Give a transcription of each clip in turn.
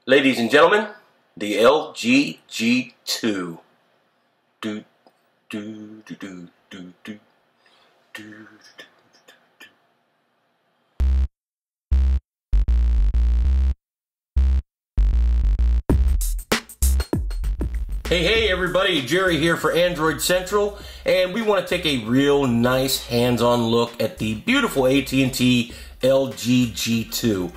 Ladies and gentlemen, the LG G2. Do, do, do, do, do, do, do. Hey everybody, Jerry here for Android Central, and we want to take a real nice hands-on look at the beautiful AT&T LG G2.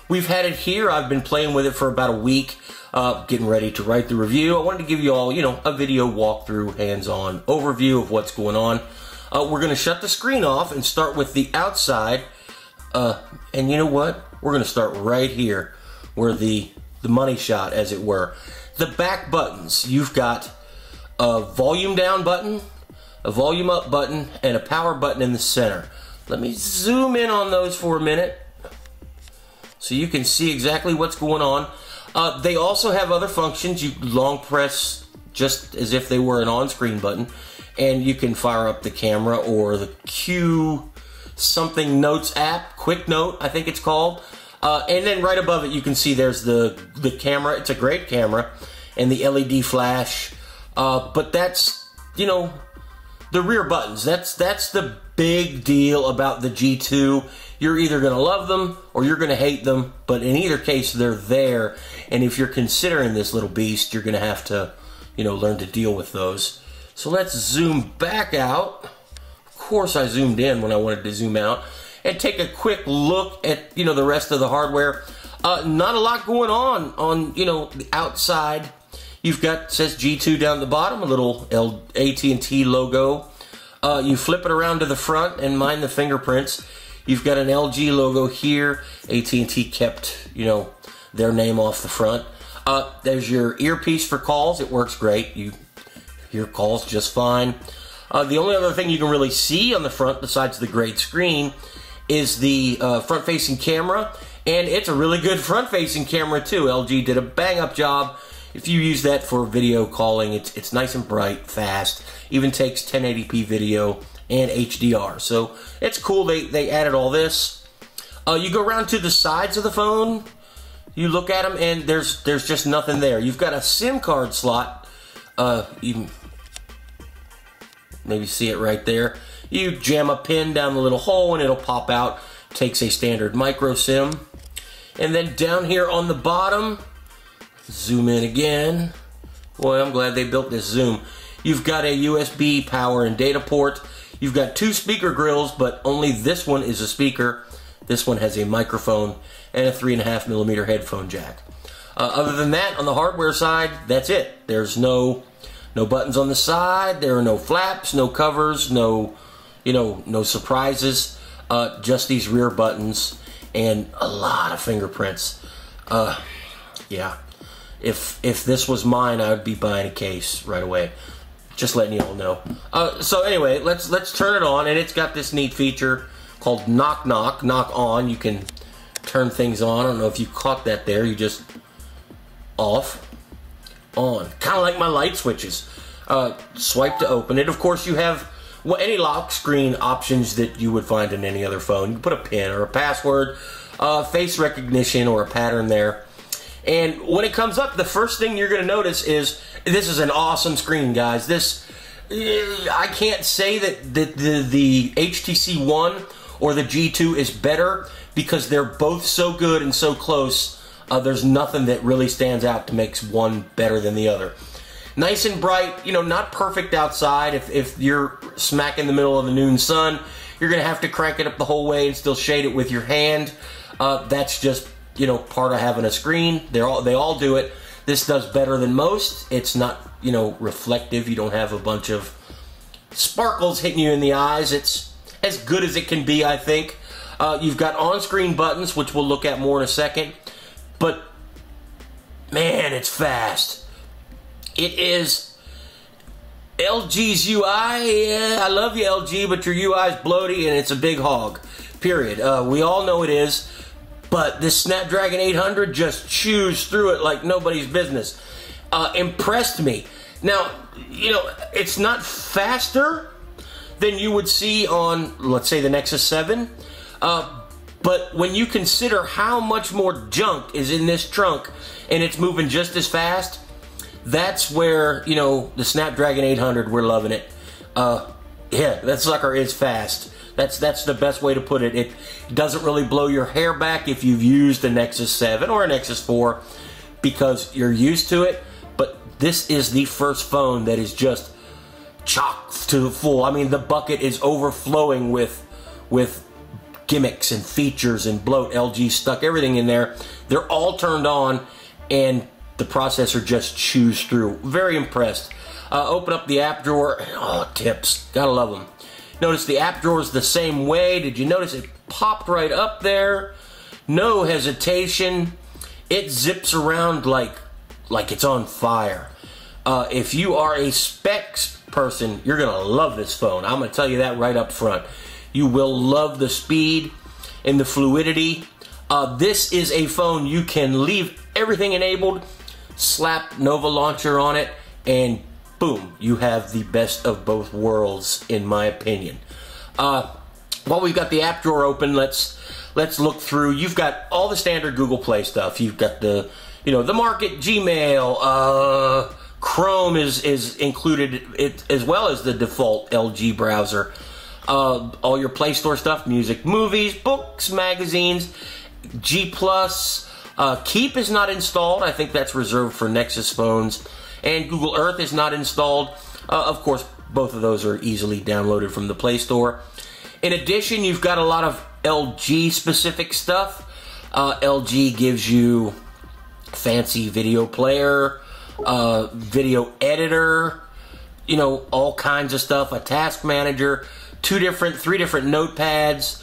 We've had it here. I've been playing with it for about a week, getting ready to write the review. I wanted to give you all, a video walkthrough, hands-on overview of what's going on. We're going to shut the screen off and start with the outside. And you know what? We're going to start right here, where the money shot, as it were. The back buttons. You've got a volume down button, a volume up button, and a power button in the center. Let me zoom in on those for a minute so you can see exactly what's going on. They also have other functions. You long press just as if they were an on-screen button, and you can fire up the camera or the Q something notes app, Quick Note I think it's called. And then right above it you can see there's the camera. It's a great camera, and the LED flash. But that's, the rear buttons. That's the big deal about the G2. You're either going to love them or you're going to hate them, but in either case they're there, and if you're considering this little beast, you're going to have to, learn to deal with those. So let's zoom back out. Of course I zoomed in when I wanted to zoom out, and take a quick look at, the rest of the hardware. Not a lot going on, the outside. You've got, says G2 down at the bottom, a little AT&T logo. You flip it around to the front and mind the fingerprints. You've got an LG logo here. AT&T kept, their name off the front. There's your earpiece for calls. It works great. You hear calls just fine. The only other thing you can really see on the front, besides the great screen, is the front-facing camera. And it's a really good front-facing camera, too. LG did a bang-up job. If you use that for video calling, it's nice and bright, fast. Even takes 1080p video and HDR. So it's cool they added all this. You go around to the sides of the phone, you look at them, and there's just nothing there. You've got a SIM card slot. You can maybe see it right there. You jam a pin down the little hole and it'll pop out. Takes a standard micro SIM. And then down here on the bottom, zoom in again. Boy, I'm glad they built this zoom. You've got a USB power and data port. You've got two speaker grills, but only this one is a speaker. This one has a microphone and a 3.5mm headphone jack. Other than that, on the hardware side, that's it. There's no buttons on the side. There are no flaps, no covers, no surprises. Just these rear buttons and a lot of fingerprints. Yeah. If this was mine, I would be buying a case right away. Just letting you all know. So anyway, let's turn it on, and it's got this neat feature called knock on. You can turn things on. I don't know if you caught that there. You just off, on, kind of like my light switches. Swipe to open it. Of course, you have any lock screen options that you would find in any other phone. You can put a PIN or a password, face recognition, or a pattern there. And when it comes up, the first thing you're going to notice is this is an awesome screen, guys. This, I can't say that the HTC One or the G2 is better, because they're both so good and so close. There's nothing that really stands out to make one better than the other. Nice and bright, not perfect outside. If you're smack in the middle of the noon sun, you're going to have to crank it up the whole way and still shade it with your hand. That's just, part of having a screen. They all do it. This does better than most. It's not, reflective. You don't have a bunch of sparkles hitting you in the eyes. It's as good as it can be, I think. You've got on-screen buttons, which we'll look at more in a second. But, man, it's fast. It is LG's UI. Yeah, I love you, LG, but your UI is bloaty and it's a big hog. Period. We all know it is. But this Snapdragon 800 just chews through it like nobody's business. Impressed me. Now, it's not faster than you would see on, let's say, the Nexus 7. But when you consider how much more junk is in this trunk and it's moving just as fast, that's where, you know, the Snapdragon 800, we're loving it. Yeah, that sucker is fast. That's the best way to put it. It doesn't really blow your hair back if you've used a Nexus 7 or a Nexus 4 because you're used to it. But this is the first phone that is just chock to full. I mean, the bucket is overflowing with gimmicks and features and bloat. LG stuck everything in there. They're all turned on, and the processor just chews through. Very impressed. Open up the app drawer. Oh, tips. Gotta love them. Notice the app drawer is the same way. Did you notice it popped right up there? No hesitation. It zips around like it's on fire. If you are a specs person, you're gonna love this phone. I'm gonna tell you that right up front. You will love the speed and the fluidity. This is a phone you can leave everything enabled, slap Nova Launcher on it, and boom, you have the best of both worlds, in my opinion. While we've got the app drawer open, let's look through. You've got all the standard Google Play stuff. You've got the, you know, the Market, Gmail, Chrome is included, as well as the default LG browser. All your Play Store stuff, music, movies, books, magazines, G+. Keep is not installed. I think that's reserved for Nexus phones. And Google Earth is not installed. Of course, both of those are easily downloaded from the Play Store. In addition, you've got a lot of LG-specific stuff. LG gives you fancy video player, video editor, you know, all kinds of stuff, a task manager, three different notepads,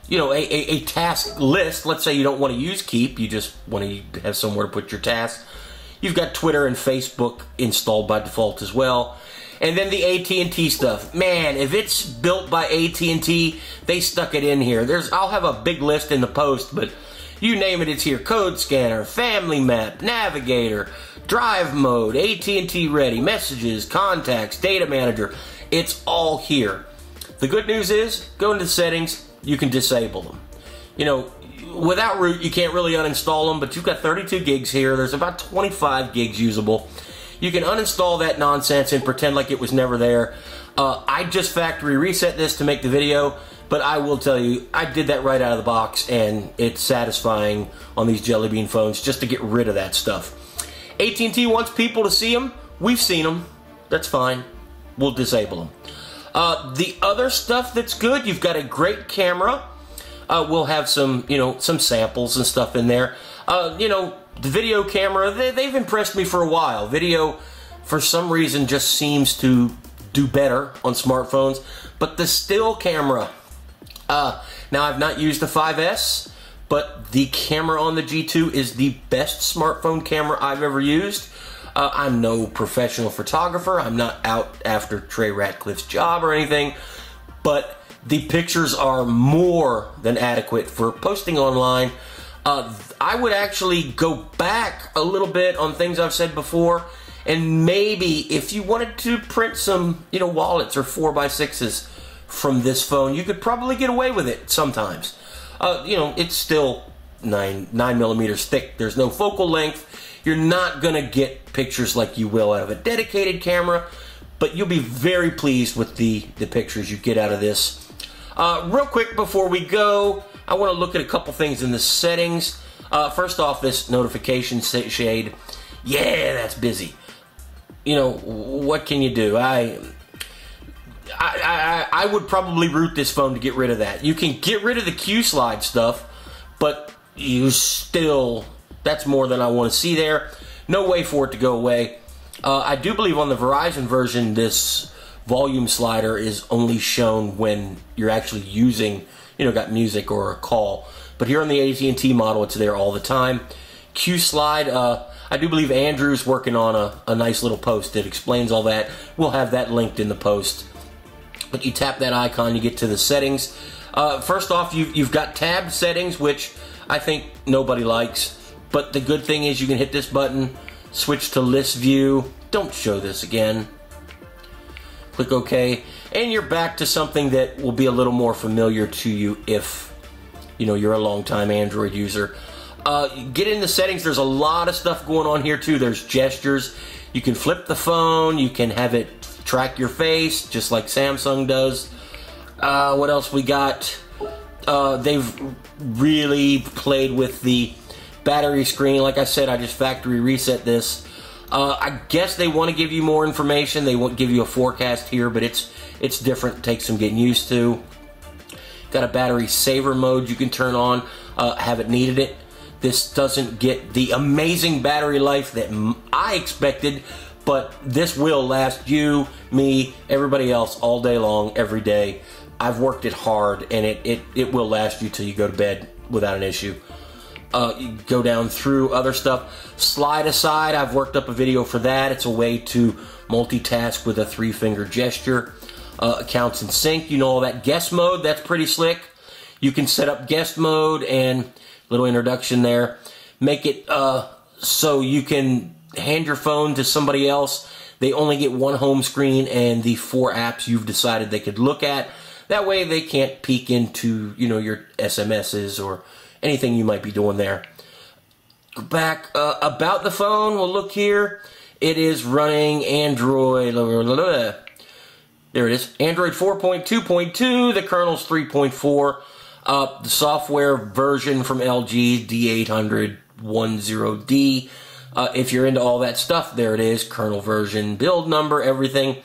you know, a task list. Let's say you don't want to use Keep, you just want to have somewhere to put your tasks. You've got Twitter and Facebook installed by default as well. And then the AT&T stuff. Man, if it's built by AT&T, they stuck it in here. I'll have a big list in the post, but you name it, it's here. Code Scanner, Family Map, Navigator, Drive Mode, AT&T Ready, Messages, Contacts, Data Manager. It's all here. The good news is, go into the settings, you can disable them. You know, without root, you can't really uninstall them, but you've got 32 gigs here. There's about 25 gigs usable. You can uninstall that nonsense and pretend like it was never there. I just factory reset this to make the video, but I will tell you, I did that right out of the box, and it's satisfying on these Jelly Bean phones just to get rid of that stuff. AT&T wants people to see them. We've seen them. That's fine. We'll disable them. The other stuff that's good, you've got a great camera. We'll have some, you know, some samples and stuff in there. You know, the video camera, they've impressed me for a while. Video, for some reason, just seems to do better on smartphones. But the still camera, now I've not used the 5S, but the camera on the G2 is the best smartphone camera I've ever used. I'm no professional photographer. I'm not out after Trey Ratcliffe's job or anything, but the pictures are more than adequate for posting online. I would actually go back a little bit on things I've said before, and maybe if you wanted to print some, you know, wallets or 4x6s from this phone, you could probably get away with it sometimes. You know, it's still 9 millimeters thick. There's no focal length. You're not gonna get pictures like you will out of a dedicated camera, but you'll be very pleased with the pictures you get out of this. Real quick before we go, I want to look at a couple things in the settings. First off, this notification shade. Yeah, that's busy. You know, what can you do? I would probably root this phone to get rid of that. You can get rid of the Q slide stuff, but you still, that's more than I want to see there. No way for it to go away. I do believe on the Verizon version, this volume slider is only shown when you're actually using, you know, got music or a call. But here on the AT&T model, it's there all the time. Q slide, I do believe Andrew's working on a nice little post that explains all that. We'll have that linked in the post. But you tap that icon, you get to the settings. First off, you've got tab settings, which I think nobody likes. But the good thing is you can hit this button, switch to list view. Don't show this again. Click OK, and you're back to something that will be a little more familiar to you if you know, you're a long-time Android user. Get in the settings. There's a lot of stuff going on here too. There's gestures. You can flip the phone. You can have it track your face, just like Samsung does. What else we got? They've really played with the battery screen. Like I said, I just factory reset this. I guess they want to give you more information. They won't give you a forecast here, but it's different. It takes some getting used to. Got a battery saver mode you can turn on. Haven't needed it. This doesn't get the amazing battery life that I expected, but this will last you, me, everybody else all day long, every day. I've worked it hard, and it will last you till you go to bed without an issue. You go down through other stuff. Slide aside, I've worked up a video for that. It's a way to multitask with a 3-finger gesture. Accounts and sync, you know all that. Guest mode, that's pretty slick. You can set up guest mode, and little introduction there. Make it so you can hand your phone to somebody else. They only get one home screen and the 4 apps you've decided they could look at. That way they can't peek into, you know, your SMSs or anything you might be doing there. Back about the phone, we'll look here. It is running Android. There it is. Android 4.2.2. The kernel's 3.4. The software version from LG, D80010D. If you're into all that stuff, there it is. Kernel version, build number, everything.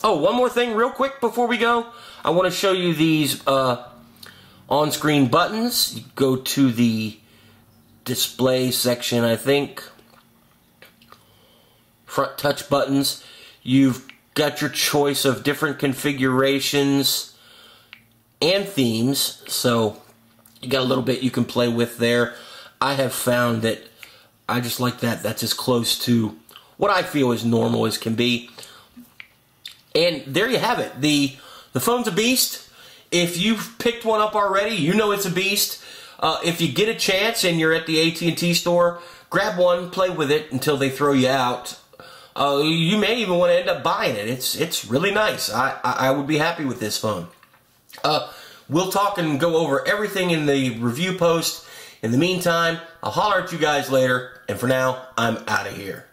Oh, one more thing real quick before we go. I want to show you these on-screen buttons. You go to the display section, I think. Front touch buttons. You've got your choice of different configurations and themes, so you got a little bit you can play with there. I have found that I just like that. That's as close to what I feel is normal as can be. And there you have it. The phone's a beast. If you've picked one up already, you know it's a beast. If you get a chance and you're at the AT&T store, grab one, play with it until they throw you out. You may even want to end up buying it. It's really nice. I would be happy with this phone. We'll talk and go over everything in the review post. In the meantime, I'll holler at you guys later, and for now, I'm out of here.